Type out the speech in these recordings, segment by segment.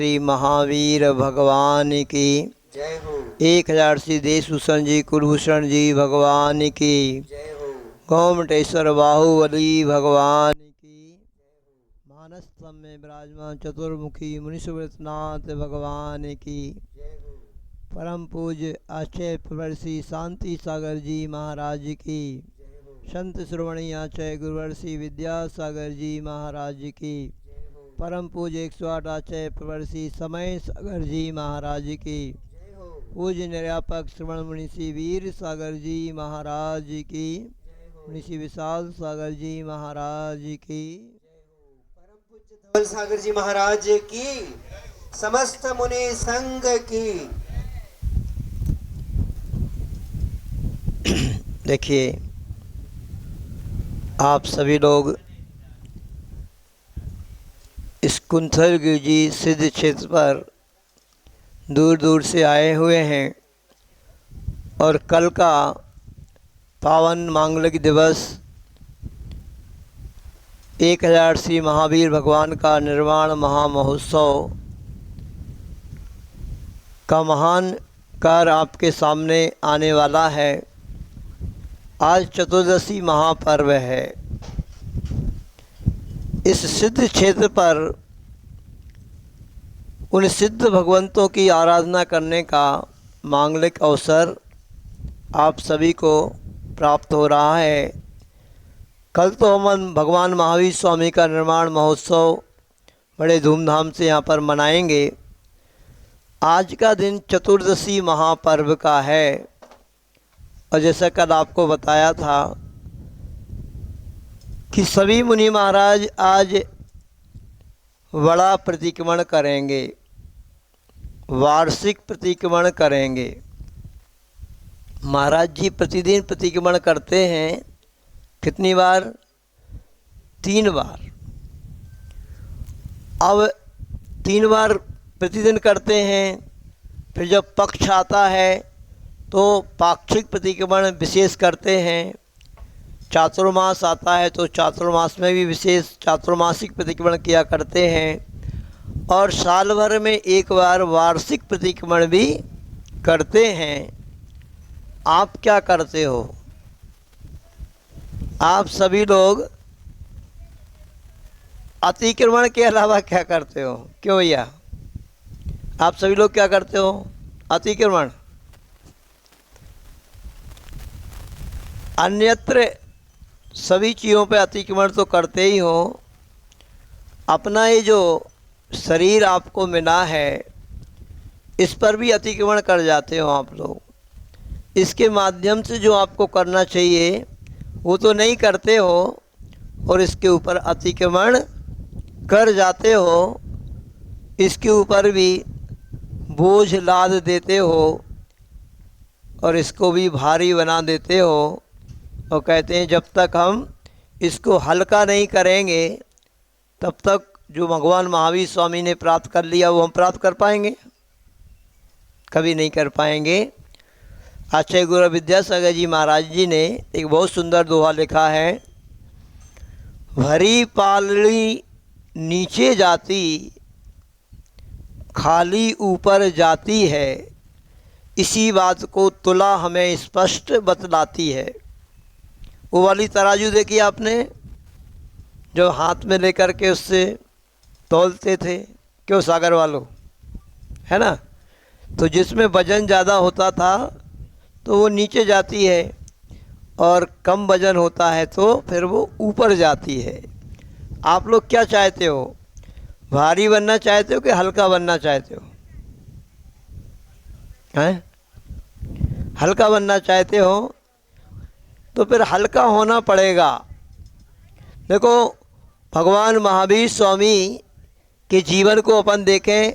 श्री महावीर भगवान की जय हो। 1000 सिद्धेश्वरन जी कुलभूषण जी भगवान की जय हो। गोमटेश्वर बाहुबली भगवान की मानस स्तंभ में विराजमान चतुर्मुखी मुनीश्वरनाथ भगवान की जय हो। परम पूज्य आचार्य प्रवर्षि शांति सागर जी महाराज की जय हो। संत श्रोमणी आचार्य गुरुवर्षि विद्यासागर जी महाराज की जय हो। परम पूज्य 108 आचार्य प्रवर्षि समय सागर जी महाराज की जय हो। पूज्य निर्यापक श्रवण मुनि श्री वीर सागर जी महाराज की जय हो। मुनि श्री विशाल सागर जी महाराज की जय हो। परम पूज्य धवल सागर जी महाराज की, समस्त मुनि संघ की। देखिए, आप सभी लोग इस कुंथलगिरी जी सिद्ध क्षेत्र पर दूर दूर से आए हुए हैं और कल का पावन मांगलिक दिवस 1000 श्री महावीर भगवान का निर्वाण महामहोत्सव का महान कार्य आपके सामने आने वाला है। आज चतुर्दशी महापर्व है। इस सिद्ध क्षेत्र पर उन सिद्ध भगवंतों की आराधना करने का मांगलिक अवसर आप सभी को प्राप्त हो रहा है। कल तो हम भगवान महावीर स्वामी का निर्वाण महोत्सव बड़े धूमधाम से यहाँ पर मनाएंगे। आज का दिन चतुर्दशी महापर्व का है और जैसा कल आपको बताया था कि सभी मुनि महाराज आज बड़ा प्रतिक्रमण करेंगे, वार्षिक प्रतिक्रमण करेंगे। महाराज जी प्रतिदिन प्रतिक्रमण करते हैं। कितनी बार? 3 बार। अब 3 बार प्रतिदिन करते हैं। फिर जब पक्ष आता है तो पाक्षिक प्रतिक्रमण विशेष करते हैं। चातुर्मास आता है तो चातुर्मास में भी विशेष चातुर्मासिक प्रतिक्रमण किया करते हैं और साल भर में एक बार वार्षिक प्रतिक्रमण भी करते हैं। आप क्या करते हो? आप सभी लोग अतिक्रमण के अलावा क्या करते हो? क्यों भैया, आप सभी लोग क्या करते हो? अतिक्रमण। अन्यत्र सभी चीज़ों पे अतिक्रमण तो करते ही हो। अपना ये जो शरीर आपको मिला है इस पर भी अतिक्रमण कर जाते हो आप लोग। इसके माध्यम से जो आपको करना चाहिए वो तो नहीं करते हो और इसके ऊपर अतिक्रमण कर जाते हो। इसके ऊपर भी बोझ लाद देते हो और इसको भी भारी बना देते हो और कहते हैं जब तक हम इसको हल्का नहीं करेंगे तब तक जो भगवान महावीर स्वामी ने प्राप्त कर लिया वो हम प्राप्त कर पाएंगे? कभी नहीं कर पाएंगे। आचार्य गुरु विद्यासागर जी महाराज जी ने एक बहुत सुंदर दोहा लिखा है। भरी पालड़ी नीचे जाती, खाली ऊपर जाती है, इसी बात को तुला हमें स्पष्ट बतलाती है। वो वाली तराजू देखी आपने जो हाथ में लेकर के उससे तौलते थे? क्यों सागर वालों, है ना? तो जिसमें वजन ज़्यादा होता था तो वो नीचे जाती है और कम वजन होता है तो फिर वो ऊपर जाती है। आप लोग क्या चाहते हो? भारी बनना चाहते हो कि हल्का बनना चाहते हो? हैं? हल्का बनना चाहते हो तो फिर हल्का होना पड़ेगा। देखो, भगवान महावीर स्वामी के जीवन को अपन देखें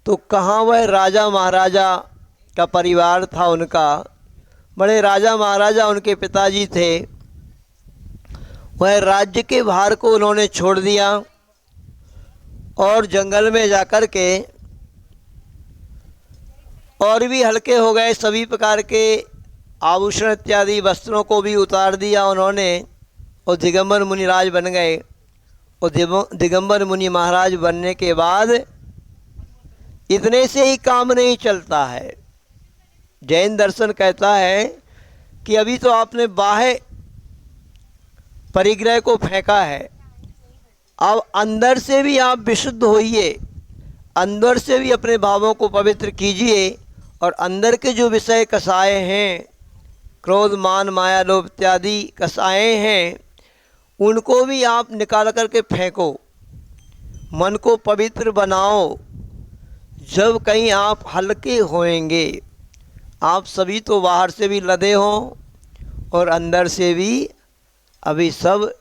तो कहाँ वह राजा महाराजा का परिवार था उनका। बड़े राजा महाराजा उनके पिताजी थे। वह राज्य के भार को उन्होंने छोड़ दिया और जंगल में जाकर के और भी हल्के हो गए। सभी प्रकार के आभूषण इत्यादि वस्त्रों को भी उतार दिया उन्होंने और दिगंबर मुनिराज बन गए। और दिगंबर मुनि महाराज बनने के बाद इतने से ही काम नहीं चलता है। जैन दर्शन कहता है कि अभी तो आपने बाह्य परिग्रह को फेंका है, अब अंदर से भी आप विशुद्ध होइए, अंदर से भी अपने भावों को पवित्र कीजिए और अंदर के जो विषय कसाए हैं, क्रोध मान माया लोभ इत्यादि कसाए हैं, उनको भी आप निकाल करके फेंको, मन को पवित्र बनाओ। जब कहीं आप हल्के होएंगे, आप सभी तो बाहर से भी लदे हों और अंदर से भी अभी सब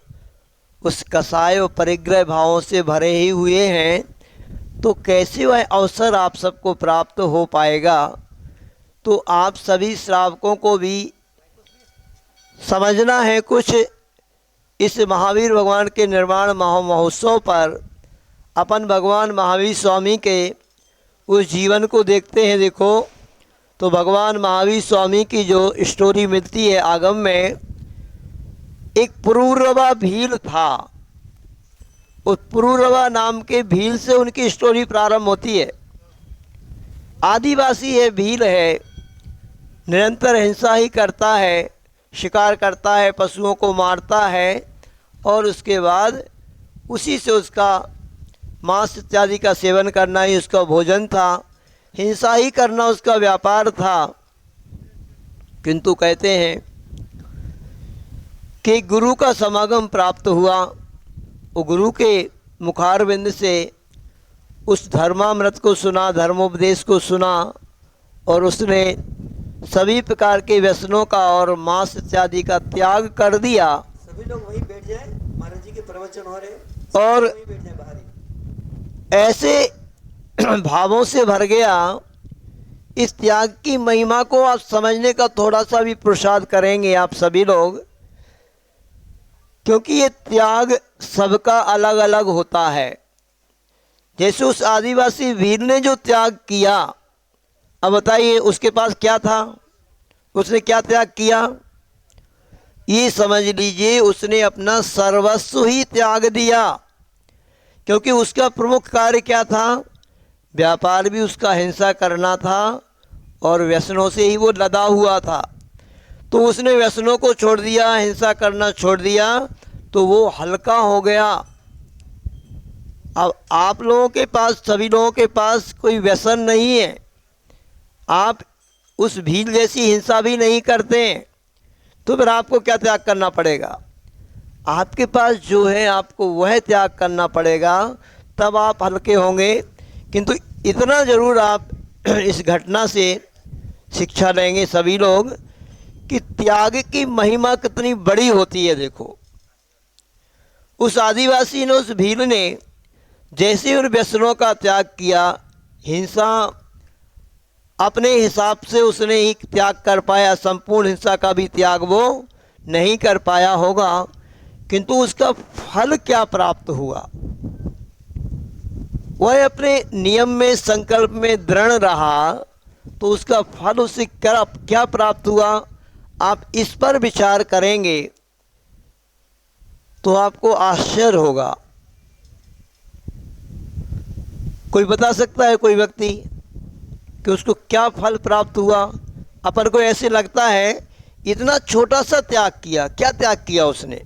उस कसाय और परिग्रह भावों से भरे ही हुए हैं, तो कैसे वह अवसर आप सबको प्राप्त हो पाएगा। तो आप सभी श्रावकों को भी समझना है कुछ। इस महावीर भगवान के निर्वाण महोत्सव पर अपन भगवान महावीर स्वामी के उस जीवन को देखते हैं। देखो तो भगवान महावीर स्वामी की जो स्टोरी मिलती है आगम में, एक पुरूरवा भील था, उस पुरूरवा नाम के भील से उनकी स्टोरी प्रारंभ होती है। आदिवासी है, भील है, निरंतर हिंसा ही करता है, शिकार करता है, पशुओं को मारता है और उसके बाद उसी से उसका मांस इत्यादि का सेवन करना ही उसका भोजन था, हिंसा ही करना उसका व्यापार था। किंतु कहते हैं कि गुरु का समागम प्राप्त हुआ, वो गुरु के मुखारविंद से उस धर्मामृत को सुना, धर्मोपदेश को सुना और उसने सभी प्रकार के व्यसनों का और मांस इत्यादि का त्याग कर दिया। सभी लोग वहीं बैठ जाए, महाराज जी के प्रवचन हो रहे, और वहीं बैठ जाए बाहर ही। ऐसे भावों से भर गया। इस त्याग की महिमा को आप समझने का थोड़ा सा भी पुरुषार्थ करेंगे आप सभी लोग, क्योंकि ये त्याग सबका अलग अलग होता है। जैसे उस आदिवासी वीर ने जो त्याग किया, अब बताइए उसके पास क्या था, उसने क्या त्याग किया? ये समझ लीजिए उसने अपना सर्वस्व ही त्याग दिया, क्योंकि उसका प्रमुख कार्य क्या था? व्यापार भी उसका हिंसा करना था और व्यसनों से ही वो लदा हुआ था। तो उसने व्यसनों को छोड़ दिया, हिंसा करना छोड़ दिया, तो वो हल्का हो गया। अब आप लोगों के पास, सभी लोगों के पास कोई व्यसन नहीं है, आप उस भील जैसी हिंसा भी नहीं करते, तो फिर आपको क्या त्याग करना पड़ेगा? आपके पास जो है आपको वह त्याग करना पड़ेगा, तब आप हल्के होंगे। किंतु इतना ज़रूर आप इस घटना से शिक्षा लेंगे सभी लोग कि त्याग की महिमा कितनी बड़ी होती है। देखो उस आदिवासी ने, उस भील ने जैसे उन व्यसनों का त्याग किया, हिंसा अपने हिसाब से उसने ही त्याग कर पाया, संपूर्ण हिंसा का भी त्याग वो नहीं कर पाया होगा, किंतु उसका फल क्या प्राप्त हुआ? वह अपने नियम में, संकल्प में दृढ़ रहा, तो उसका फल उसे क्या प्राप्त हुआ? आप इस पर विचार करेंगे तो आपको आश्चर्य होगा। कोई बता सकता है, कोई व्यक्ति, कि उसको क्या फल प्राप्त हुआ? अपन को ऐसे लगता है इतना छोटा सा त्याग किया, क्या त्याग किया उसने?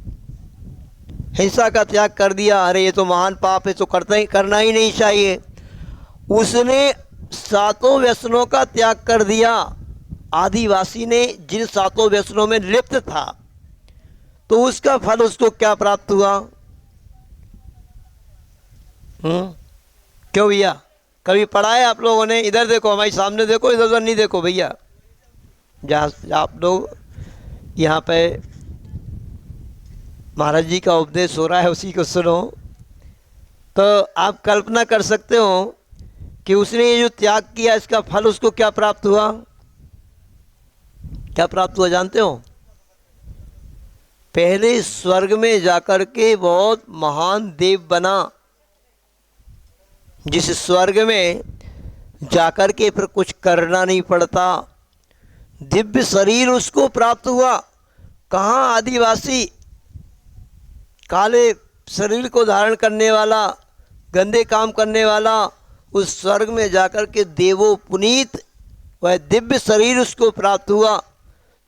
हिंसा का त्याग कर दिया, अरे ये तो महान पाप है, तो करना ही नहीं चाहिए। उसने सातों व्यसनों का त्याग कर दिया। आदिवासी ने जिन सातों व्यसनों में लिप्त था, तो उसका फल उसको क्या प्राप्त हुआ? क्यों भैया, कभी पढ़ा है आप लोगों ने? इधर देखो, हमारे सामने देखो, इधर उधर नहीं देखो भैया। जहाँ आप लोग यहाँ पे महाराज जी का उपदेश हो रहा है उसी को सुनो, तो आप कल्पना कर सकते हो कि उसने ये जो त्याग किया, इसका फल उसको क्या प्राप्त हुआ? क्या प्राप्त हुआ जानते हो? पहले स्वर्ग में जाकर के बहुत महान देव बना, जिस स्वर्ग में जाकर के फिर कुछ करना नहीं पड़ता, दिव्य शरीर उसको प्राप्त हुआ। कहाँ आदिवासी काले शरीर को धारण करने वाला, गंदे काम करने वाला, उस स्वर्ग में जाकर के देवो पुनीत वह दिव्य शरीर उसको प्राप्त हुआ,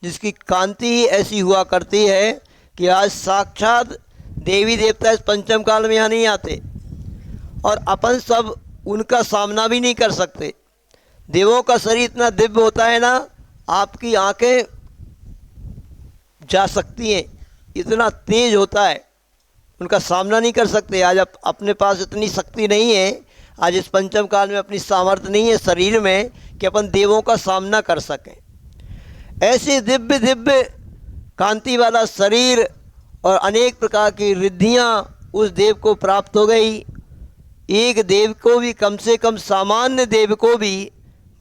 जिसकी कांति ही ऐसी हुआ करती है कि आज साक्षात देवी देवता इस पंचम काल में यहाँ नहीं आते और अपन सब उनका सामना भी नहीं कर सकते। देवों का शरीर इतना दिव्य होता है ना, आपकी आंखें जा सकती हैं, इतना तेज होता है, उनका सामना नहीं कर सकते। आज अपने पास इतनी शक्ति नहीं है, आज इस पंचम काल में अपनी सामर्थ्य नहीं है शरीर में कि अपन देवों का सामना कर सकें। ऐसे दिव्य दिव्य कांति वाला शरीर और अनेक प्रकार की रिद्धियाँ उस देव को प्राप्त हो गई। एक देव को भी कम से कम, सामान्य देव को भी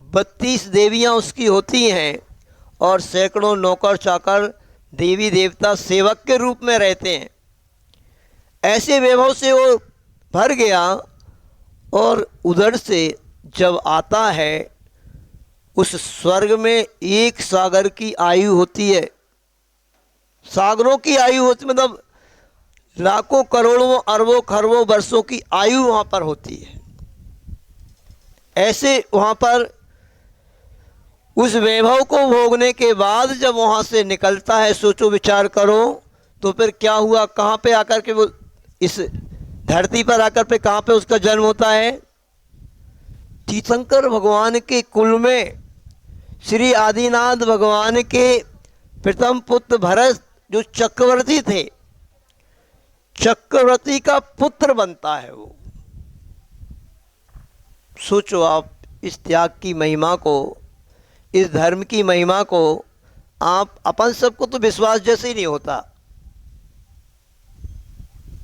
32 देवियाँ उसकी होती हैं और सैकड़ों नौकर चाकर देवी देवता सेवक के रूप में रहते हैं। ऐसे वैभव से वो भर गया और उधर से जब आता है, उस स्वर्ग में एक सागर की आयु होती है, सागरों की आयु होती, मतलब लाखों करोड़ों अरबों खरबों वर्षों की आयु वहाँ पर होती है। ऐसे वहाँ पर उस वैभव को भोगने के बाद जब वहाँ से निकलता है, सोचो विचार करो, तो फिर क्या हुआ, कहाँ पे आकर के वो इस धरती पर आकर पे कहाँ पे उसका जन्म होता है। तीर्थंकर भगवान के कुल में श्री आदिनाथ भगवान के प्रथम पुत्र भरत जो चक्रवर्ती थे, चक्रवर्ती का पुत्र बनता है वो। सोचो आप इस त्याग की महिमा को, इस धर्म की महिमा को। आप अपन सबको तो विश्वास जैसे ही नहीं होता।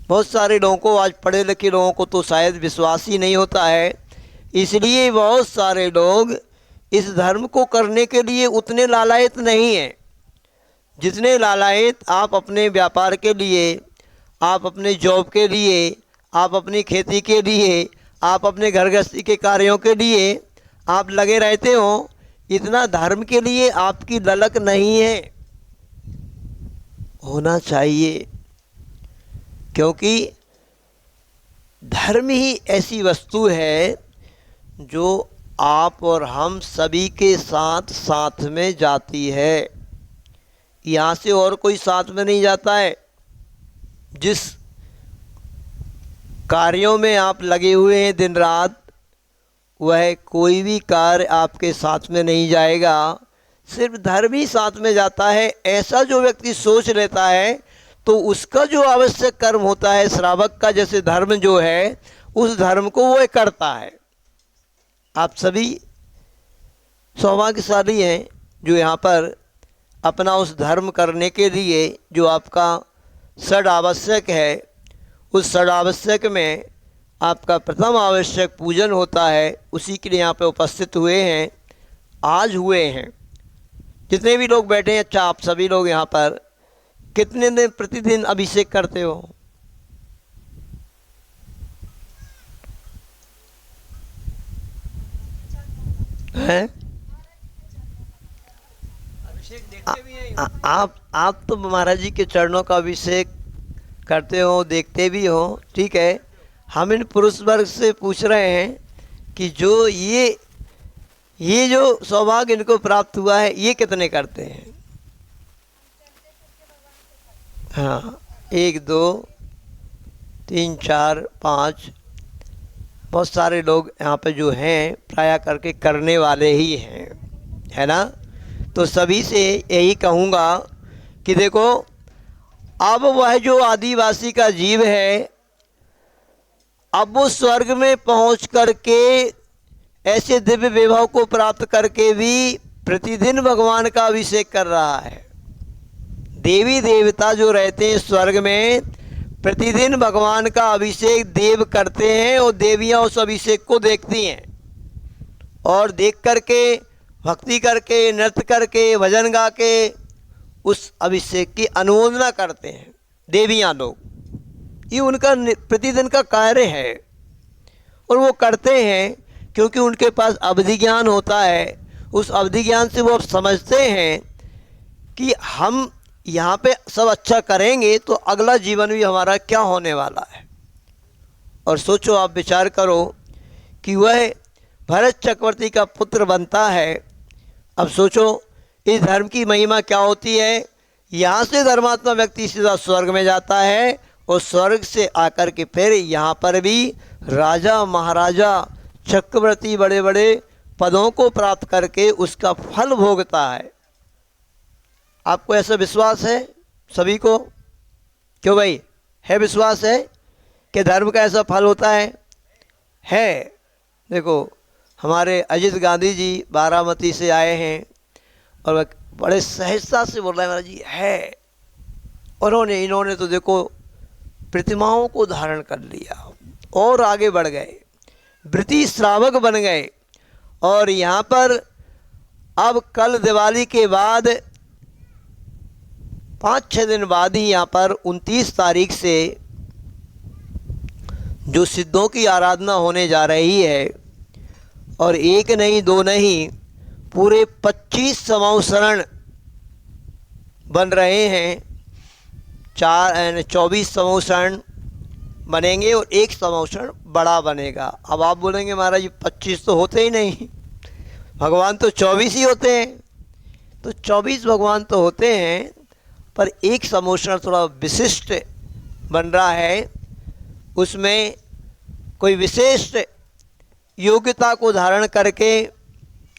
बहुत सारे लोगों को, आज पढ़े लिखे लोगों को तो शायद विश्वास ही नहीं होता है, इसलिए बहुत सारे लोग इस धर्म को करने के लिए उतने लालायित नहीं हैं जितने लालायित आप अपने व्यापार के लिए, आप अपने जॉब के लिए, आप अपनी खेती के लिए, आप अपने घर गृहस्थी के कार्यों के लिए आप लगे रहते हो। इतना धर्म के लिए आपकी ललक नहीं है, होना चाहिए, क्योंकि धर्म ही ऐसी वस्तु है जो आप और हम सभी के साथ साथ में जाती है। यहाँ से और कोई साथ में नहीं जाता है। जिस कार्यों में आप लगे हुए हैं दिन रात, वह कोई भी कार्य आपके साथ में नहीं जाएगा, सिर्फ धर्म ही साथ में जाता है। ऐसा जो व्यक्ति सोच लेता है तो उसका जो आवश्यक कर्म होता है श्रावक का, जैसे धर्म जो है, उस धर्म को वह करता है। आप सभी सौभाग्यशाली हैं जो यहाँ पर अपना उस धर्म करने के लिए जो आपका षड आवश्यक है, उस षड आवश्यक में आपका प्रथम आवश्यक पूजन होता है, उसी के लिए यहाँ पे उपस्थित हुए हैं, आज हुए हैं। जितने भी लोग बैठे हैं, अच्छा आप सभी लोग यहाँ पर कितने दिन प्रतिदिन अभिषेक करते हो? हैं? आप तो महाराज जी के चरणों का अभिषेक करते हो, देखते भी हो, ठीक है। हम इन पुरुष वर्ग से पूछ रहे हैं कि जो ये जो सौभाग्य इनको प्राप्त हुआ है, ये कितने करते हैं? हाँ, 1 2 3 4 5, बहुत सारे लोग यहाँ पे जो हैं प्राय करके करने वाले ही हैं, है ना। तो सभी से यही कहूँगा कि देखो, अब वह जो आदिवासी का जीव है, अब वो स्वर्ग में पहुँच करके ऐसे दिव्य वैभव को प्राप्त करके भी प्रतिदिन भगवान का अभिषेक कर रहा है। देवी देवता जो रहते हैं स्वर्ग में, प्रतिदिन भगवान का अभिषेक देव करते हैं और देवियाँ उस अभिषेक को देखती हैं और देख करके, भक्ति करके, नृत्य करके, भजन गा के उस अभिषेक की अनुमोदना करते हैं देवियाँ लोग। ये उनका प्रतिदिन का कार्य है और वो करते हैं क्योंकि उनके पास अवधि ज्ञान होता है। उस अवधि ज्ञान से वो अब समझते हैं कि हम यहाँ पे सब अच्छा करेंगे तो अगला जीवन भी हमारा क्या होने वाला है। और सोचो, आप विचार करो कि वह भरत चक्रवर्ती का पुत्र बनता है। अब सोचो इस धर्म की महिमा क्या होती है। यहाँ से धर्मात्मा व्यक्ति सीधा स्वर्ग में जाता है और स्वर्ग से आकर के फिर यहाँ पर भी राजा महाराजा चक्रवर्ती बड़े बड़े पदों को प्राप्त करके उसका फल भोगता है। आपको ऐसा विश्वास है सभी को? क्यों भाई, है विश्वास है कि धर्म का ऐसा फल होता है? देखो हमारे अजित गांधी जी बारामती से आए हैं और बड़े सहजता से बोल रहे हैं महाराज जी है। इन्होंने तो देखो प्रतिमाओं को धारण कर लिया और आगे बढ़ गए, ब्रिटिश श्रावक बन गए। और यहाँ पर अब कल दिवाली के बाद 5-6 दिन बाद ही यहाँ पर 29 तारीख से जो सिद्धों की आराधना होने जा रही है, और एक नहीं दो नहीं पूरे 25 संवत्सरण बन रहे हैं। 24 संवत्सरण बनेंगे और एक संवत्सरण बड़ा बनेगा। अब आप बोलेंगे महाराज जी 25 तो होते ही नहीं, भगवान तो 24 ही होते हैं। तो 24 भगवान तो होते हैं, पर एक संवत्सरण थोड़ा विशिष्ट बन रहा है। उसमें कोई विशिष्ट योग्यता को धारण करके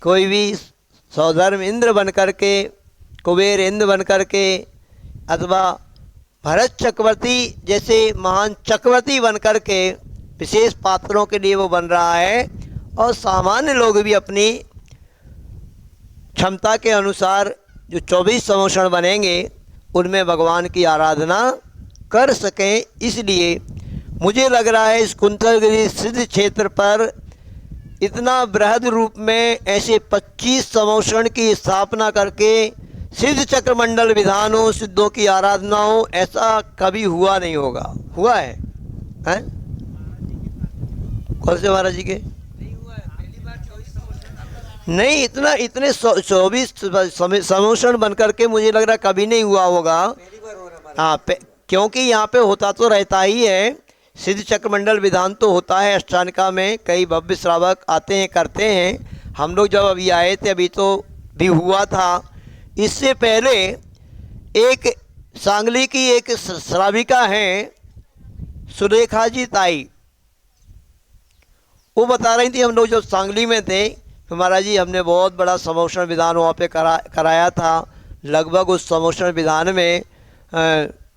कोई भी सौधर्म इंद्र बन करके, कुबेर इंद्र बन करके, अथवा भरत चक्रवर्ती जैसे महान चक्रवर्ती बन करके विशेष पात्रों के लिए वो बन रहा है। और सामान्य लोग भी अपनी क्षमता के अनुसार जो 24 संवत्सरण बनेंगे उनमें भगवान की आराधना कर सकें। इसलिए मुझे लग रहा है इस कुंतलगिरी सिद्ध क्षेत्र पर इतना बृहद रूप में ऐसे 25 संवत्सरण की स्थापना करके सिद्ध चक्रमंडल विधानों, सिद्धों की आराधनाओं, ऐसा कभी हुआ नहीं होगा। हुआ है? कौन से महाराज जी के? नहीं, इतने 24 संवत्सरण बन करके मुझे लग रहा है कभी नहीं हुआ होगा। हाँ, क्योंकि यहाँ पे होता तो रहता ही है, सिद्ध चक्रमंडल विधान तो होता है अष्टांगिका में, कई भव्य श्रावक आते हैं करते हैं। हम लोग जब अभी आए थे अभी तो भी हुआ था। इससे पहले एक सांगली की एक श्राविका हैं सुरेखा जी ताई, वो बता रही थी हम लोग जब सांगली में थे तो महाराज जी हमने बहुत बड़ा संवत्सरण विधान वहाँ पे कराया था। लगभग उस संवत्सरण विधान में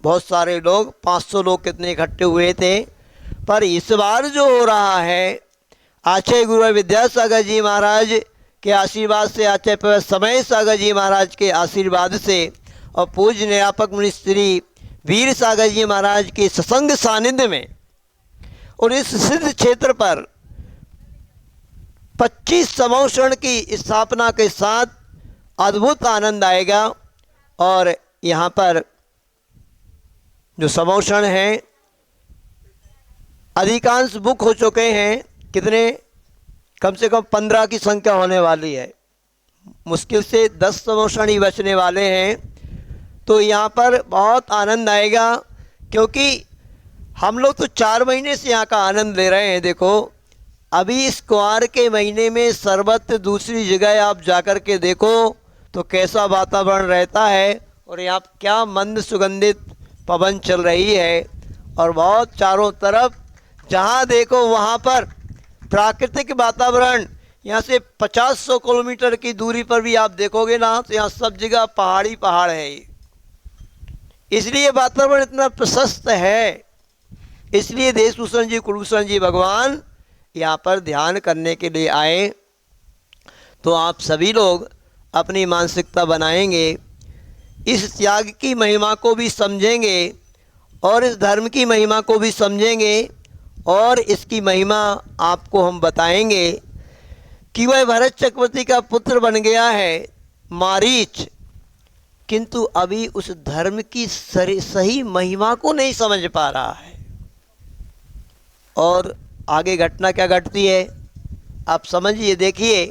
बहुत सारे लोग 500 लोग कितने इकट्ठे हुए थे। पर इस बार जो हो रहा है आचार्य गुरु विद्यासागर जी महाराज के आशीर्वाद से, आचार्य समय सागर जी महाराज के आशीर्वाद से और पूज्य न्यापक मुनि श्री वीर सागर जी महाराज के सत्संग सानिध्य में और इस सिद्ध क्षेत्र पर 25 संवत्सरण की स्थापना के साथ अद्भुत आनंद आएगा। और यहाँ पर जो संवत्सरण हैं अधिकांश बुक हो चुके हैं। कितने? कम से कम 15 की संख्या होने वाली है। मुश्किल से 10 संवत्सरण ही बचने वाले हैं। तो यहाँ पर बहुत आनंद आएगा, क्योंकि हम लोग तो 4 महीने से यहाँ का आनंद ले रहे हैं। देखो अभी इस कुआर के महीने में सर्वत्र दूसरी जगह आप जाकर के देखो तो कैसा वातावरण रहता है, और यहाँ क्या मंद सुगंधित पवन चल रही है। और बहुत चारों तरफ जहाँ देखो वहाँ पर प्राकृतिक वातावरण। यहाँ से 50-100 किलोमीटर की दूरी पर भी आप देखोगे ना तो यहाँ सब जगह पहाड़ी पहाड़ है। इसलिए वातावरण इतना प्रशस्त है। इसलिए देशभूषण जी, कुलभूषण जी भगवान यहाँ पर ध्यान करने के लिए आए। तो आप सभी लोग अपनी मानसिकता बनाएंगे, इस त्याग की महिमा को भी समझेंगे और इस धर्म की महिमा को भी समझेंगे। और इसकी महिमा आपको हम बताएंगे कि वह भरत चक्रवर्ती का पुत्र बन गया है मारीच, किंतु अभी उस धर्म की सही महिमा को नहीं समझ पा रहा है। और आगे घटना क्या घटती है आप समझिए। देखिए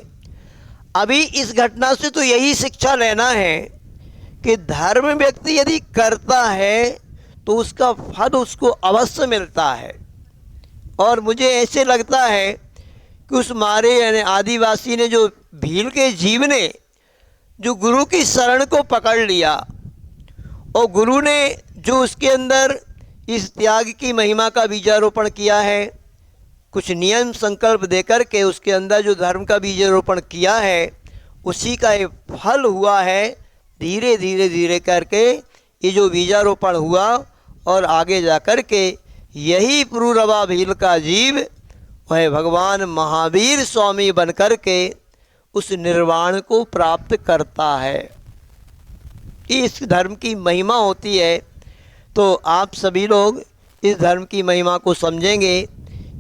अभी इस घटना से तो यही शिक्षा लेना है कि धर्म व्यक्ति यदि करता है तो उसका फल उसको अवश्य मिलता है। और मुझे ऐसे लगता है कि उस मारे यानी आदिवासी ने, जो भील के जीव ने जो गुरु की शरण को पकड़ लिया, और गुरु ने जो उसके अंदर इस त्याग की महिमा का बीजारोपण किया है, कुछ नियम संकल्प देकर के उसके अंदर जो धर्म का बीजारोपण किया है, उसी का ये फल हुआ है। धीरे धीरे धीरे करके ये जो बीजारोपण हुआ, और आगे जा कर के यही पुरूरवा भील का जीव वह भगवान महावीर स्वामी बन कर के उस निर्वाण को प्राप्त करता है। इस धर्म की महिमा होती है। तो आप सभी लोग इस धर्म की महिमा को समझेंगे,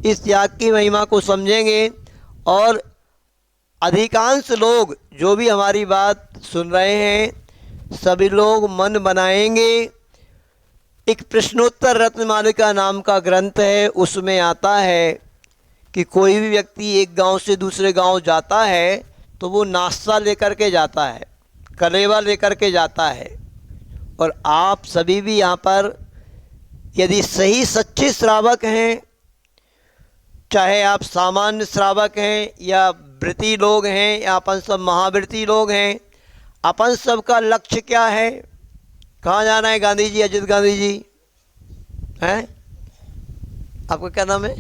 इस त्याग की महिमा को समझेंगे, और अधिकांश लोग जो भी हमारी बात सुन रहे हैं, सभी लोग मन बनाएंगे। एक प्रश्नोत्तर रत्नमालिका नाम का ग्रंथ है, उसमें आता है कि कोई भी व्यक्ति एक गांव से दूसरे गांव जाता है तो वो नाश्ता लेकर के जाता है, कलेवा लेकर के जाता है। और आप सभी भी यहाँ पर यदि सही सच्चे श्रावक हैं, चाहे आप सामान्य श्रावक हैं या व्रती लोग हैं या अपन सब महाव्रती लोग हैं, अपन सब का लक्ष्य क्या है? कहाँ जाना है गांधी जी, अजित गांधी जी हैं? आपका क्या नाम है?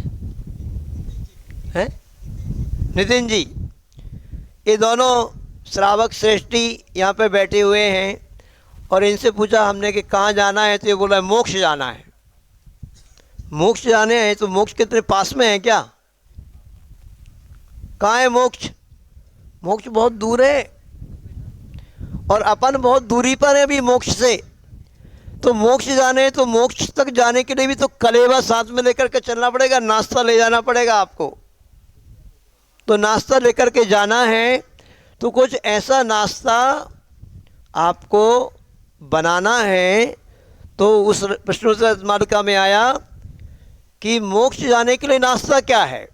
नितिन जी। ये दोनों श्रावक श्रेष्ठी यहाँ पे बैठे हुए हैं, और इनसे पूछा हमने कि कहाँ जाना है, तो ये बोला मोक्ष जाना है। मोक्ष जाने हैं तो मोक्ष कितने पास में है क्या? कहाँ है मोक्ष? मोक्ष बहुत दूर है, और अपन बहुत दूरी पर है अभी मोक्ष से। तो मोक्ष जाने, तो मोक्ष तक जाने के लिए भी तो कलेवा साथ में लेकर के चलना पड़ेगा, नाश्ता ले जाना पड़ेगा आपको। तो नाश्ता लेकर के जाना है, तो कुछ ऐसा नाश्ता आपको बनाना है। तो उस प्रश्नोत्तर मालिका में आया कि मोक्ष जाने के लिए नाश्ता क्या है?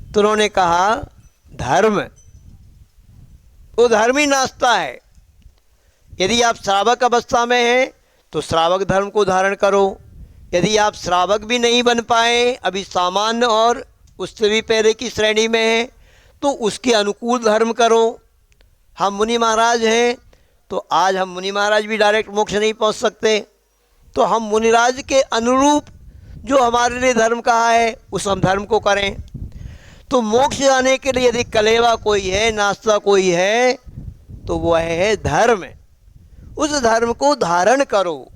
तो उन्होंने कहा धर्म। वो धर्म ही नाश्ता है। यदि आप श्रावक अवस्था में हैं तो श्रावक धर्म को धारण करो। यदि आप श्रावक भी नहीं बन पाए, अभी सामान्य और उससे भी पहले की श्रेणी में हैं, तो उसके अनुकूल धर्म करो। हम मुनि महाराज हैं, तो आज हम मुनि महाराज भी डायरेक्ट मोक्ष नहीं पहुंच सकते, तो हम मुनिराज के अनुरूप जो हमारे लिए धर्म कहा है उस हम धर्म को करें। तो मोक्ष जाने के लिए यदि कलेवा कोई है, नाश्ता कोई है, तो वह है धर्म। उस धर्म को धारण करो,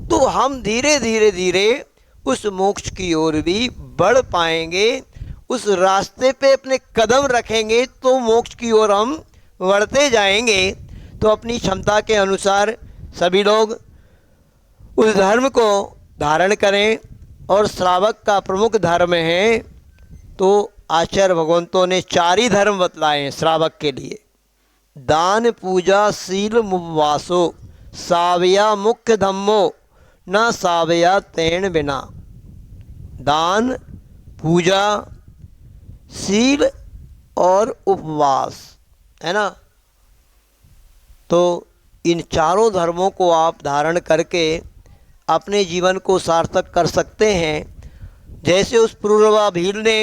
तो हम धीरे धीरे धीरे उस मोक्ष की ओर भी बढ़ पाएंगे। उस रास्ते पे अपने कदम रखेंगे तो मोक्ष की ओर हम बढ़ते जाएंगे। तो अपनी क्षमता के अनुसार सभी लोग उस धर्म को धारण करें। और श्रावक का प्रमुख धर्म है, तो आचार्य भगवंतों ने 4 ही धर्म बतलाए हैं श्रावक के लिए। दान पूजा शील मुपवासो सावया मुख्य धम्मो न सावया तेन बिना। दान, पूजा, शील और उपवास, है ना। तो इन चारों धर्मों को आप धारण करके अपने जीवन को सार्थक कर सकते हैं। जैसे उस पुरूरवा भील ने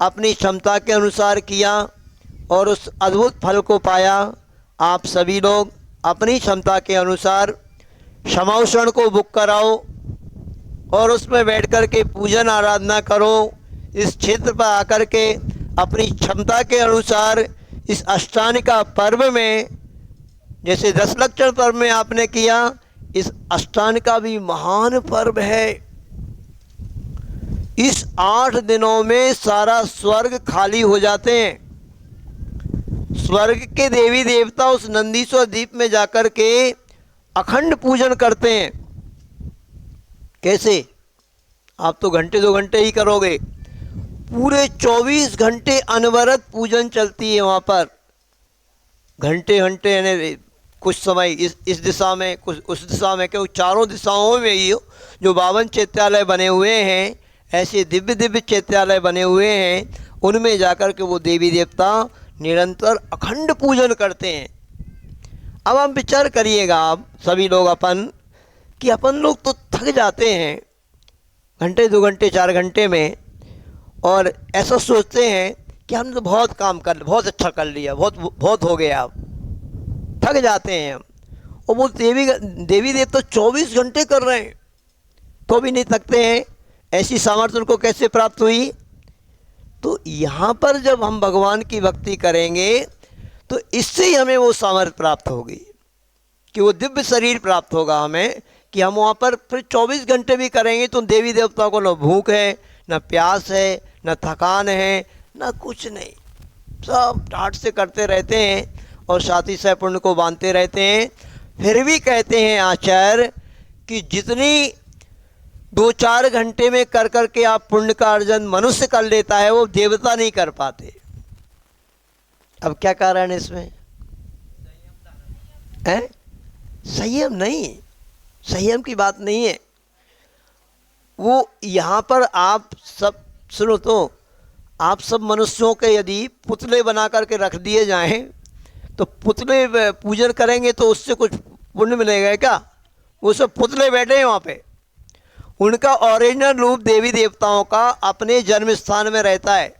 अपनी क्षमता के अनुसार किया और उस अद्भुत फल को पाया, आप सभी लोग अपनी क्षमता के अनुसार क्षमाउषण को बुक कराओ और उसमें बैठ कर के पूजन आराधना करो। इस क्षेत्र पर आकर के अपनी क्षमता के अनुसार इस अष्टानिका पर्व में, जैसे 10 लक्षण पर्व में आपने किया, इस अष्टानिका भी महान पर्व है। इस 8 दिनों में सारा स्वर्ग खाली हो जाते हैं। स्वर्ग के देवी देवता उस नंदीश्वर द्वीप में जाकर के अखंड पूजन करते हैं। कैसे? आप तो घंटे 2 घंटे ही करोगे, पूरे 24 घंटे अनवरत पूजन चलती है वहाँ पर। घंटे घंटे यानी कुछ समय इस दिशा में, कुछ उस दिशा में, क्योंकि चारों दिशाओं में ही जो 52 चैत्यालय बने हुए हैं, ऐसे दिव्य दिव्य चैत्यालय बने हुए हैं, उनमें जाकर के वो देवी देवता निरंतर अखंड पूजन करते हैं। अब हम विचार करिएगा आप सभी लोग अपन, कि अपन लोग तो थक जाते हैं घंटे 2 घंटे 4 घंटे में, और ऐसा सोचते हैं कि हमने तो बहुत काम कर, बहुत अच्छा कर लिया, बहुत बहुत हो गया, अब थक जाते हैं हम। और वो देवी देवता 24 घंटे कर रहे हैं तो भी नहीं थकते हैं। ऐसी सामर्थ्य उनको कैसे प्राप्त हुई? तो यहाँ पर जब हम भगवान की भक्ति करेंगे तो इससे ही हमें वो सामर्थ्य प्राप्त होगी कि वो दिव्य शरीर प्राप्त होगा हमें, कि हम वहाँ पर फिर 24 घंटे भी करेंगे तो देवी देवताओं को न भूख है, न प्यास है, न थकान है, न कुछ नहीं, सब ठाट से करते रहते हैं और साथी सह पुण्य को बांधते रहते हैं। फिर भी कहते हैं आचार्य कि जितनी 2-4 घंटे में कर कर के आप पुण्य का अर्जन मनुष्य कर लेता है वो देवता नहीं कर पाते। अब क्या कारण है इसमें? है संयम नहीं, संयम की बात नहीं है। वो यहाँ पर आप सब सुनो तो, आप सब मनुष्यों के यदि पुतले बना करके रख दिए जाएं तो पुतले पूजन करेंगे तो उससे कुछ पुण्य मिलेगा क्या? वो सब पुतले बैठे हैं वहाँ पे, उनका ओरिजिनल रूप देवी देवताओं का अपने जन्म स्थान में रहता है।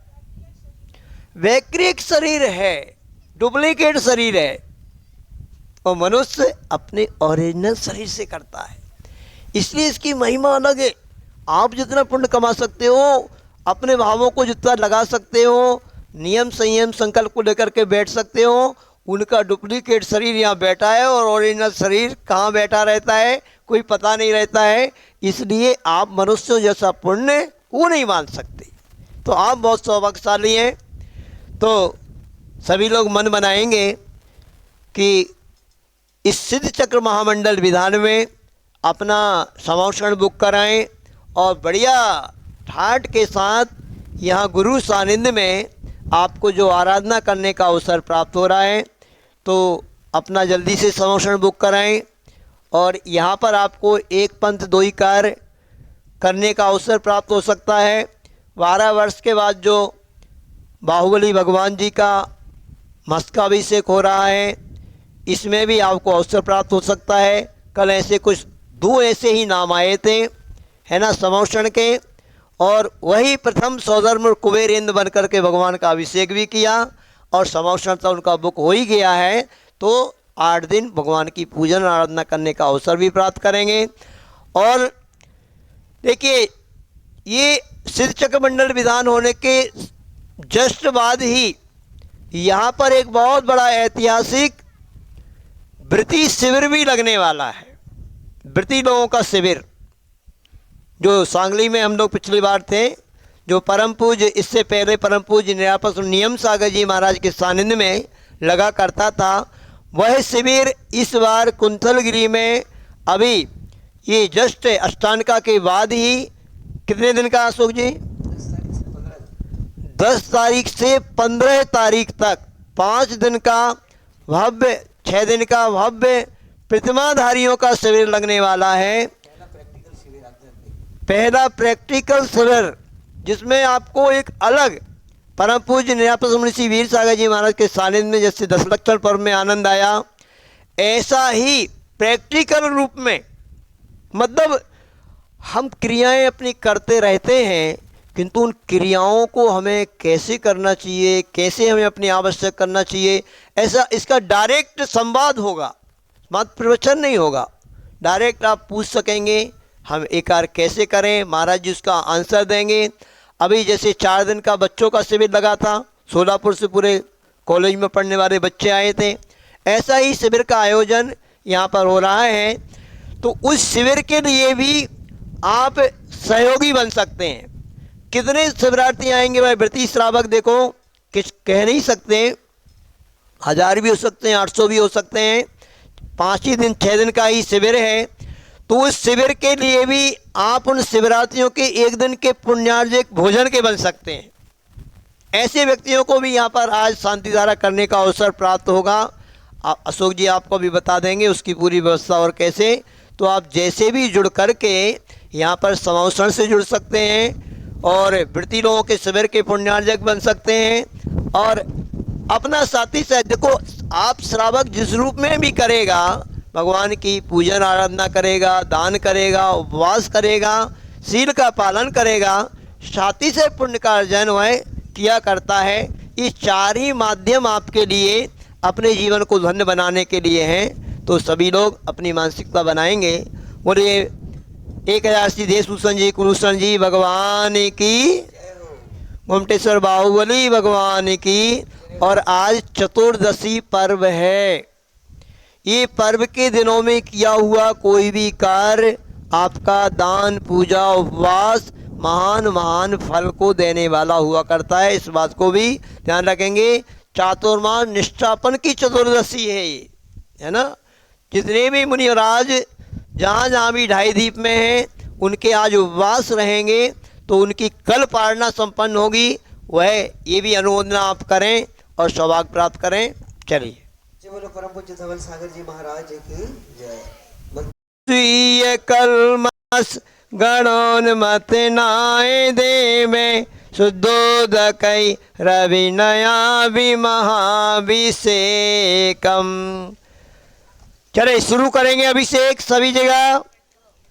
वैक्रिक शरीर है, डुप्लीकेट शरीर है, और मनुष्य अपने ओरिजिनल शरीर से करता है, इसलिए इसकी महिमा अलग है। आप जितना पुण्य कमा सकते हो, अपने भावों को जितना लगा सकते हो, नियम संयम संकल्प को लेकर के बैठ सकते हो, उनका डुप्लीकेट शरीर यहाँ बैठा है और ओरिजिनल शरीर कहाँ बैठा रहता है कोई पता नहीं रहता है। इसलिए आप मनुष्यों जैसा पुण्य वो नहीं मान सकते। तो आप बहुत सौभाग्यशाली हैं। तो सभी लोग मन बनाएंगे कि इस सिद्ध चक्र महामंडल विधान में अपना समावेशन बुक कराएं और बढ़िया ठाट के साथ यहाँ गुरु सानिध्य में आपको जो आराधना करने का अवसर प्राप्त हो रहा है तो अपना जल्दी से समावेशन बुक कराएं। और यहाँ पर आपको एक पंथ दो ही कार्य करने का अवसर प्राप्त हो सकता है। 12 वर्ष के बाद जो बाहुबली भगवान जी का मस्तकाभिषेक हो रहा है, इसमें भी आपको अवसर प्राप्त हो सकता है। कल ऐसे कुछ 2 ऐसे ही नाम आए थे, है ना, समोषण के, और वही प्रथम सौधर्म कुबेर इंद्र बन करके भगवान का अभिषेक भी किया और समोषण तो उनका बुक हो ही गया है। तो 8 दिन भगवान की पूजन आराधना करने का अवसर भी प्राप्त करेंगे। और देखिए, ये सिद्ध चक्र मंडल विधान होने के जस्ट बाद ही यहाँ पर एक बहुत बड़ा ऐतिहासिक व्रती शिविर भी लगने वाला है। व्रती लोगों का शिविर जो सांगली में हम लोग पिछली बार थे, जो परम पूज्य, इससे पहले परम पूज्य निरापस नियम सागर जी महाराज के सानिध्य में लगा करता था, वह शिविर इस बार कुंथलगिरी में अभी ये जस्ट अष्टांगा के बाद ही कितने दिन का अशोक जी? 10 तारीख से 15 तारीख तक 5 दिन का भव्य, 6 दिन का भव्य प्रतिमाधारियों का शिविर लगने वाला है। पहला प्रैक्टिकल शिविर जिसमें आपको एक अलग परम पूज्य निरापस मुनि वीर सागर जी महाराज के सानिध्य में जैसे 10 लक्षण पर्व में आनंद आया, ऐसा ही प्रैक्टिकल रूप में, मतलब हम क्रियाएं अपनी करते रहते हैं किंतु उन क्रियाओं को हमें कैसे करना चाहिए, कैसे हमें अपनी आवश्यक करना चाहिए, ऐसा इसका डायरेक्ट संवाद होगा, मत प्रवचन नहीं होगा। डायरेक्ट आप पूछ सकेंगे हम एक कार्य कैसे करें, महाराज जी उसका आंसर देंगे। अभी जैसे 4 दिन का बच्चों का शिविर लगा था, सोलापुर से पूरे कॉलेज में पढ़ने वाले बच्चे आए थे, ऐसा ही शिविर का आयोजन यहाँ पर हो रहा है। तो उस शिविर के लिए भी आप सहयोगी बन सकते हैं। कितने शिविरार्थी आएंगे भाई? व्रती श्रावक देखो कुछ कह नहीं सकते, 1000 भी हो सकते हैं, 800 भी हो सकते हैं। 5 ही दिन 6 दिन का ही शिविर है। तो उस शिविर के लिए भी आप उन शिविरार्थियों के 1 दिन के पुण्यार्जक भोजन के बन सकते हैं। ऐसे व्यक्तियों को भी यहाँ पर आज शांति धारा करने का अवसर प्राप्त होगा। अशोक जी आपको भी बता देंगे उसकी पूरी व्यवस्था और कैसे। तो आप जैसे भी जुड़ करके यहाँ पर समावेशन से जुड़ सकते हैं और वृत्ति लोगों के शिविर के पुण्यार्जक बन सकते हैं। और अपना साथी से देखो, आप श्रावक जिस रूप में भी करेगा, भगवान की पूजन आराधना करेगा, दान करेगा, उपवास करेगा, शील का पालन करेगा, छाती से पुण्य का अर्जन वह किया करता है। ये चार ही माध्यम आपके लिए अपने जीवन को धन्य बनाने के लिए हैं। तो सभी लोग अपनी मानसिकता बनाएंगे। बोले 1000 देशभूषण जी, कुलभूषण जी भगवान की, गोमटेश्वर बाहुबली भगवान की। और आज चतुर्दशी पर्व है। ये पर्व के दिनों में किया हुआ कोई भी कार्य आपका दान, पूजा, उपवास महान महान फल को देने वाला हुआ करता है। इस बात को भी ध्यान रखेंगे। चातुर्मास निष्ठापन की चतुर्दशी है ये, है ना। जितने भी मुनिराज जहाँ जहाँ भी ढाई दीप में हैं, उनके आज उपवास रहेंगे तो उनकी कल पारणा संपन्न होगी। वह ये भी अनुमोदना आप करें और सौभाग्य प्राप्त करें। चलिए जय बोलो परम पूज्य धवल सागर जी महाराज की जय। स्वीय कलमस गणोन्मत नाय दे में शुद्धोदकई रविनया महाभिषेकम। चले शुरू करेंगे अभिषेक सभी जगह।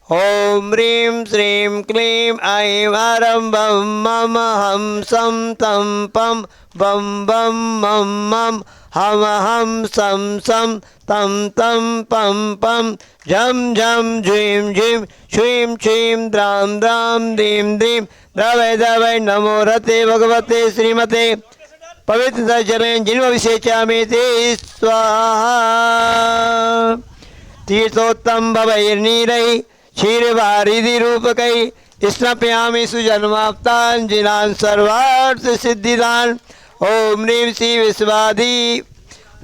ओम ह्रीं श्रीं क्लीं ऐं हरं बम मम हम सम तम पम बम बम मम मम हम सम सम तम तम पम पम झम झम झीं झीं श्रीं श्रीं द्रां द्रां दीं दीं द्रवै द्रवै नमो रते भगवते श्रीमते पवित्र जलेन जिन्मभिषेचामि ते स्वाहा। तीर्थोत्तम भवैर्नीरै क्षीरवारिधि रूपकै स्नपयामि सुजन्माप्तान् सर्वार्थ सिद्धिदान्। ओम ह्रीं श्री विश्वाधि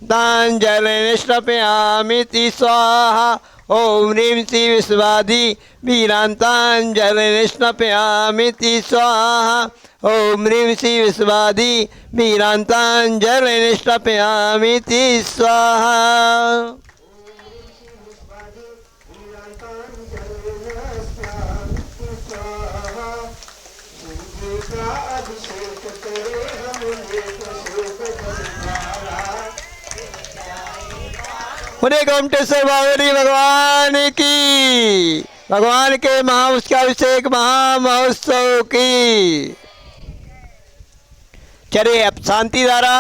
तांजलेन स्नपयामि स्वाहा। ओम ह्रीं श्री विश्वाधि वीरांतांजलेन स्नपयामि स्वाहा। ओम ह्रीं श्री विश्वाधि वीरांतांजलेन स्नपयामि स्वाहा। उन्हें गोमटेश्वर बाहुबली भगवान की, भगवान के महाअभिषेक महामहोत्सव की। चलिए अब शांति धारा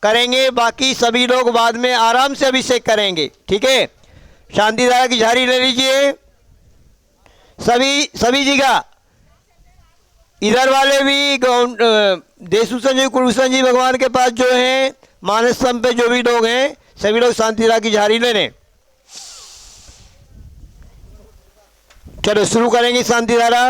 करेंगे, बाकी सभी लोग बाद में आराम से अभिषेक करेंगे, ठीक है। शांति धारा की झाड़ी ले लीजिए सभी जगह। इधर वाले भी देशभूषण जी, कुलभूषण जी भगवान के पास जो हैं, मानस स्तंभ पे जो भी लोग हैं, सभी लोग शांति धारा की झाड़ी ले लें। चलो शुरू करेंगे शांति धारा।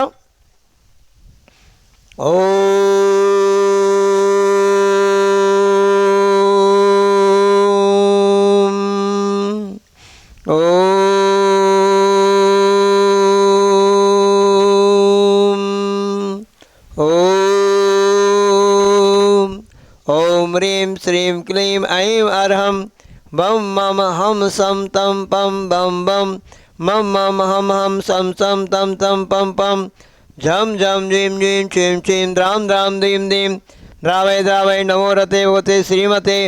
ओम ह्रीं श्रीं क्लीं ऐं अर्हं बम मम हम सम तम पम बम बम मम मम हम सम सम तम तम पम पम झम झम झीं झीं छीं छीं द्रां द्रां दीं दीं द्रावै द्रावै नमो रते भगवते श्रीमते।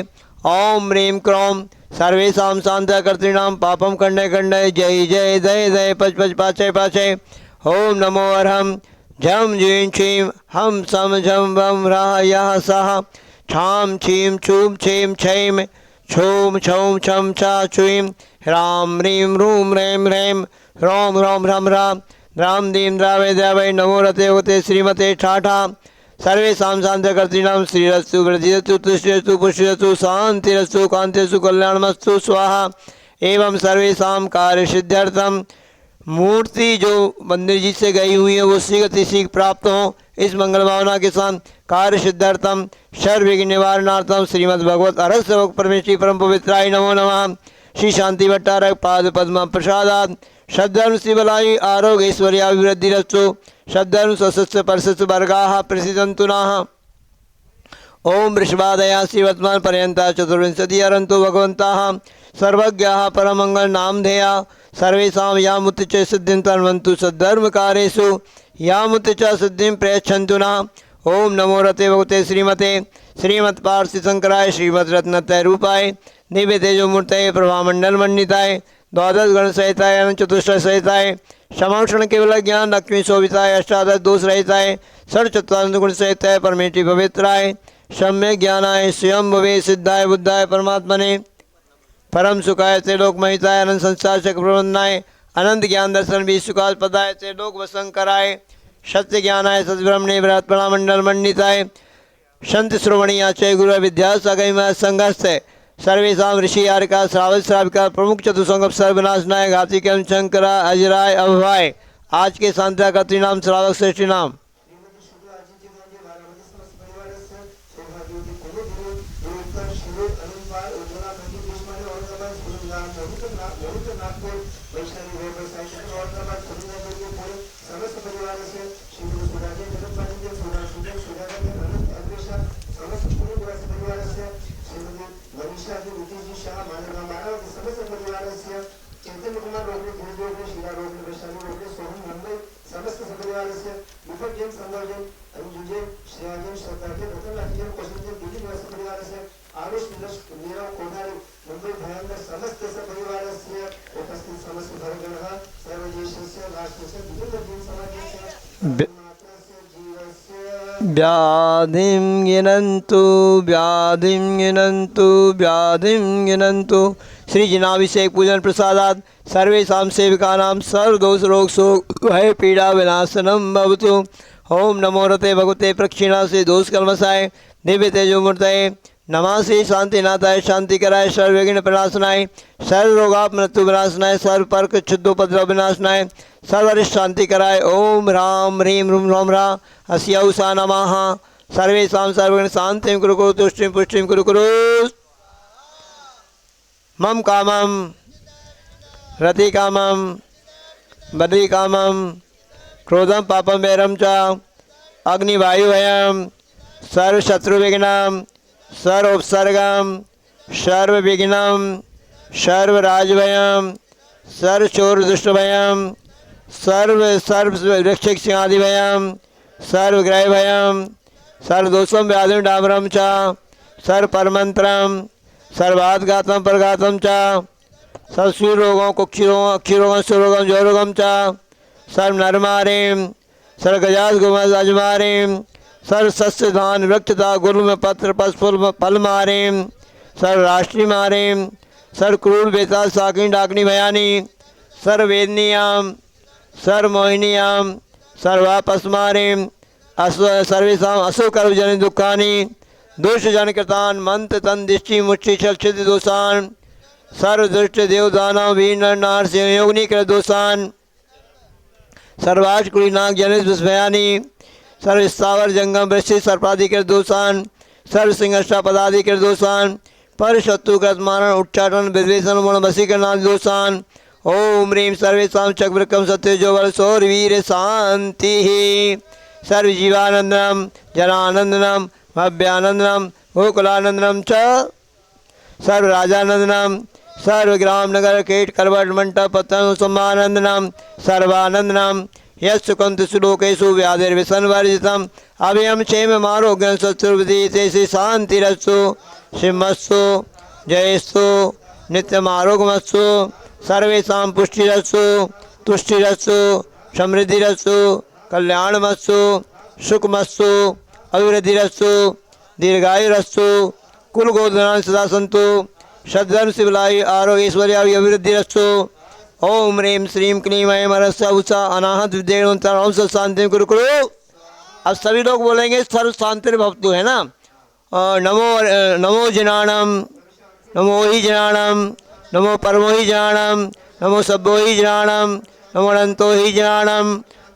ओम ह्रीं क्रों सर्वेषां शान्तकर्तॄणां पापं खण्डय खण्डय जय जय दय दय पच पच पाचय पाचय। ओम नमो अर्हं झम झीं छीं हम सम झम बम राह यः सः छाम छीं छूम छीं छैं छूम छौं छम छा छुईं ह्रां ह्रीं रूं ह्रैं ह्रैं ह्रौं ह्रौं ह्रं ह्रां द्रां दीं द्रावै द्रावै नमो रते भगवते श्रीमते ठाठा। सर्वेषां शान्तकर्तॄणां श्रीरस्तु वृद्धिरस्तु तुष्टिरस्तु पुष्टिरस्तु शान्तिरस्तु कान्तिरस्तु कल्याणमस्तु स्वाहा। एवं सर्वेषां कार्यसिद्ध्यर्थं मूर्ति जो मंदिर जी से गई हुई है वो शीघ्र शीघ्र प्राप्त हो, इस मंगल भावना के साथ कार्य सिद्धार्थम सर्वविघ्न निवारणार्थम श्रीमद् भगवत अरहस्य परमेश्वरी परम पवित्राय नमो नमः। श्री शांति भट्टारक पाद पद्म प्रसादात शब्दर्म शिवलाई आरोग्य ऐश्वर्याभिवृद्धिरस्तु शब्दर्म स्वस्य परस्य वर्गाः प्रसिद्धन्तु नः। ओम वृषभादया श्रीवर्तमान पर्यंता चतुर्विंशति अरंतो भगवंताः सर्वज्ञाः परमंगल नामधेया सर्वेषां यामुत च सिद्धिं तन्वन्तु सद्धर्मकारेषु यामुत च सिद्धिं प्रयच्छन्तु नः। ओम नमो रते भगवते श्रीमते श्रीमत् पार्षि शंकराय श्रीमद् रत्नत्रय रूपाय दिव्य तेजो मूर्तये प्रभामंडल मंडिताय द्वादश गण सहिताय चतुष्ट सहिताय समाक्षण केवल ज्ञान लक्ष्मी शोभिताय अष्टादश दोष रहिताय षट्चत्वारिंश गुण सहिताय परमेष्टि पवित्राय सम्यक ज्ञानाय स्वयं भवे सिद्धाय बुद्धाय परमात्मने परम सुखाय त्रिलोक महिताय अनंत संसार चक्र प्रबंधनाय अनंत ज्ञान दर्शन भी सुखाल पदाय त्रिलोक वसंकराय सत्य ज्ञानाय सद्ब्रह्मणे बृहत् प्रणामंडल मंडिताय संत श्रोवणी आचय गुरु विद्या सगैम संघर्ष सर्वेशा ऋषि आरिका श्रावक श्राविका प्रमुख चतुसंग सर्वनाशनाय घाती के शंकरा अजराय अभवाय आज के सांत्या का त्रिनाम श्रावक श्रेष्ठी नाम व्याधिं गिनन्तु व्याधिं गिनन्तु व्याधिं गिनन्तु श्री जिनाभिषेक पूजन प्रसादात् सर्वेषां सेविकानां सर्वदोषरोग शोक भय पीड़ा विनाशनम भवतु। ओम नमो रते भगवते प्रक्षिणा से दोष कलमसाय दिव्य तेजोमूर्तये नमः श्री शांतिनाथाय शांतिकराय सर्वविघ्न प्रणाशनाय सर्वरोगाप मृत्यु विनाशनाय सर्वपर्क क्षुद्धोपद्रव विनाशनाय सर्वरिष्ट शांतिकराय ओम ह्रां ह्रीं ह्रूं ह्रौं ह्रां अस्यौषा नमः सर्वेषां सर्वविघ्न शांतिं कुरु कुरु तुष्टिं पुष्टिं कुरु कुरु मम कामं रति कामं बद्री कामं क्रोधं पापं वैरं च अग्निवायुभयं सर्वशत्रुविघ्नं सर्वोपसर्गं सर्वविघ्नं सर्वराजभयं सर्वचोरदुष्टभयं सर्ववृक्षिक्षादिभयं सर्वग्रहभयं सर्वदोषं व्याधिं डामरं च सर्वपरमंत्रं सर्वाघातं परघातं च सर्वसूरोगों कुक्षिरोगों अक्षिरोगों सुरोगों जोरोगं च सर्वनरमारीं सर्वगजास अजमारीं सर्वसस्यधान वृक्षता गुरुम पत्र पशुफल फलमारीं सर्वराष्ट्रीमारीं सर्वक्रूर बेता साकिन डाकनी भयानी सर्ववेदनीयां सर्वमोहिनीयां सर्वापस्मारीं सर्वेषां असुकर्मजन दुःखानि दुष्टजनकृतान् मंत्र तन दृष्टि मुष्टि छलछित दोषान् सर्वदुष्ट देवदानव वीर नर नार से योगिनी कर दोषान् सर्वाष्टकुली नाग जनित विस्मयानी सर्व स्थावर जंगम वृश्चिक सर्पाधिकृत दोषान् सर्व सिंहष्टा पदाधिकृत दोषान् पर शत्रुकृत मारण उच्चाटन विद्वेषण गुण वशीकरणादि दोषान् ओम ह्रीं सर्वेषां चक्रवृक्कं सत्यजो बल सौरवीर शांति सर्व जीवानंदनम जनानंदनम भव्यानंदनम गोकुलानंदनम च सर्व राजानंदनम सर्वग्राम नगर कीट करवट मंडप पतन सम्मानंदनम सर्वानंदनम यस्सुकंत श्लोकेशु व्याधिर्विसंवर्जितम अभयम क्षेम आरोग्यं शत्रुविदिते शांतिरस्तु सिंहस्तु जयस्तु नित्यमारोग्यमस्तु सर्वेषां पुष्टिरस्तु तुष्टिरस्तु समृद्धिरस्तु कल्याणमस्तु सुखमस्तु अभिवृद्धिरस्तु दीर्घायुरस्तु कुल गोधनानि सदा सन्तु सद्धर्म शिवलायु आरोग्य ऐश्वर्याभि अभिवृद्धिरस्तु ओम ह्रीं श्रीं क्लीं ऐं हरस्य उषा अनाहत विद्येनोत्तरं शांति कुरु कुरु। अब सभी लोग बोलेंगे सर्व शांति भवतु, है ना। नमो नमो जनानम नमो ही जनानम नमो परमो ही जनानम नमो सभ्यो ही जनानम नमो अनंतो ही जनानम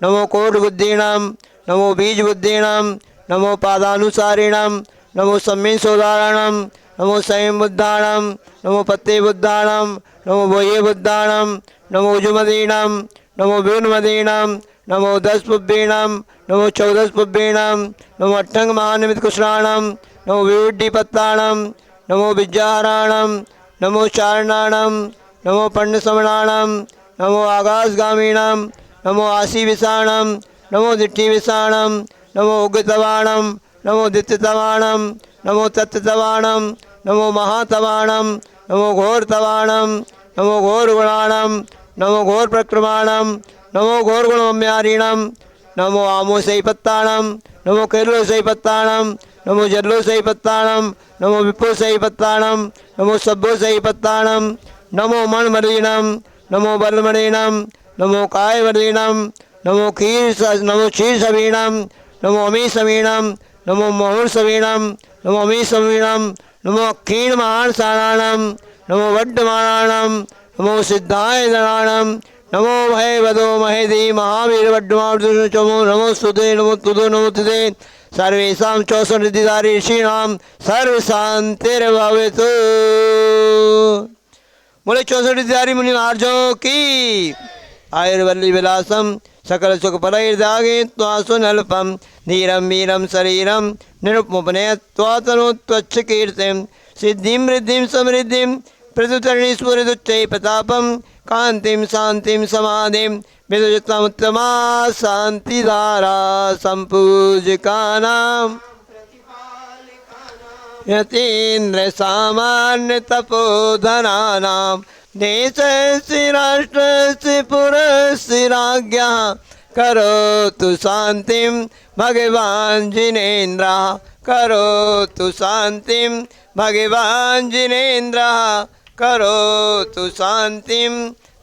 नमो कोट बुद्धीनम नमो बीज बुद्धीनम नमो पादानुसारिणम नमो सम्मीन सोदारणम नमो संयम बुद्धाणम नमो पत्ते बुद्धाणम नमो बोये बुद्धाणम नमो जुमदीनम नमो व्यूनमदीनम नमो 10 पुब्बीणम नमो 14 पुब्बीणम नमो अट्टंग महानिमित कुशलाणम नमो विवुड्डीपत्ताणम नमो विज्जाहाराणम नमो चारणाणम नमो पंडसमणाणम नमो आकाशगामीणम नमो आशीविषाणम नमो दिट्ठीविषाणम नमो उग्रतवाणम नमो दित्यतवाणम नमो तत्तवाणम नमो महातवाणम नमो घोरतवाणम नमो घोरगुणाणम नमो घोर प्रक्रमाणम नमो घोरगुणमम्यारीणम नमो आमोसैपत्ताणम नमो कैलोसैपत्ताणम नमो जल्लोसैपत्ताणम नमो विपुसैपत्ताणम नमो सब्बोसैपत्ताणम नमो मणमणीणम नमो बलमणीणम नमो कायमणीणम नमो क्षीरसवीणम नमो अमीसवीणम नमो मुहूर्सवीणम नमो अमीसवीणम नमो क्षीणमहानसाणाणम नमो वड्डमाणाणम नमो सिद्धायदणाणम नमो भयवदो महेदी महावीरवड्डमाणो नमो सुदे नमो तुदो नमो तुदे सर्वेषां 64 रिद्धिधारी ऋषीणाम सर्वशांतिर्भवतु। बोले 64 रिद्धिधारी मुनि महाराजों की। आयुर्वल्ली विलासम सकल सुख फलैर्दागे त्वासुनल्पम धीरम वीरम शरीरम निरुपमुपनय त्वातनु त्वच्छ कीर्तिम सिद्धिं रिद्धिं समृद्धिं प्रदुतरणीश्वरदुच्चै प्रतापम कांतिम शांतिम समाधिम विदुजतमुत्तमा शांतिधारा संपूजकानाम यतीन्द्र सामान्य तपोधनानाम देशस्य राष्ट्रस्य पुरस्य राज्ञः करोतु शांतिं भगवान् जिनेन्द्रः करोतु शांतिं भगवान् जिनेन्द्रः करोतु शांतिं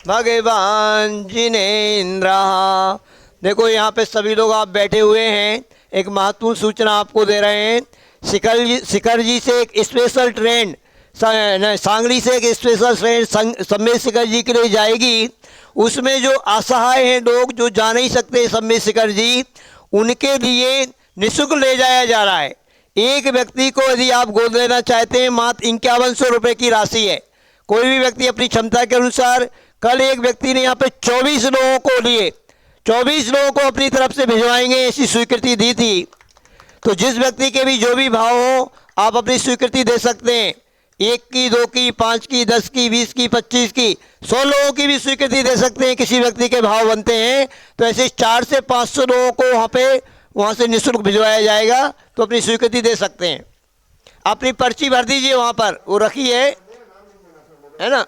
भगवान् जिनेन्द्रः। देखो यहाँ पे सभी लोग आप बैठे हुए हैं, एक महत्वपूर्ण सूचना आपको दे रहे हैं। शिखर जी से एक स्पेशल ट्रेन, सांगली से एक स्पेशल ट्रेन सम्मेद शिखर जी के लिए जाएगी। उसमें जो असहाय हैं लोग जो जा नहीं सकते सम्मेद शिखर जी, उनके लिए निःशुल्क ले जाया जा रहा है। एक व्यक्ति को यदि आप गोद लेना चाहते हैं मात्र 5100 रुपये की राशि है। कोई भी व्यक्ति अपनी क्षमता के अनुसार, कल एक व्यक्ति ने यहाँ पे 24 लोगों को लिए 24 लोगों को अपनी तरफ से भिजवाएंगे ऐसी स्वीकृति दी थी। तो जिस व्यक्ति के भी जो भी भाव हो आप अपनी स्वीकृति दे सकते हैं। 1 की, 2 की, 5 की, 10 की, 20 की, 25 की, 100 लोगों की भी स्वीकृति दे सकते हैं। किसी व्यक्ति के भाव बनते हैं तो ऐसे 400 से 500 लोगों को वहाँ से निःशुल्क भिजवाया जाएगा। तो अपनी स्वीकृति दे सकते हैं। अपनी पर्ची भर दीजिए, वहाँ पर वो रखी है ना।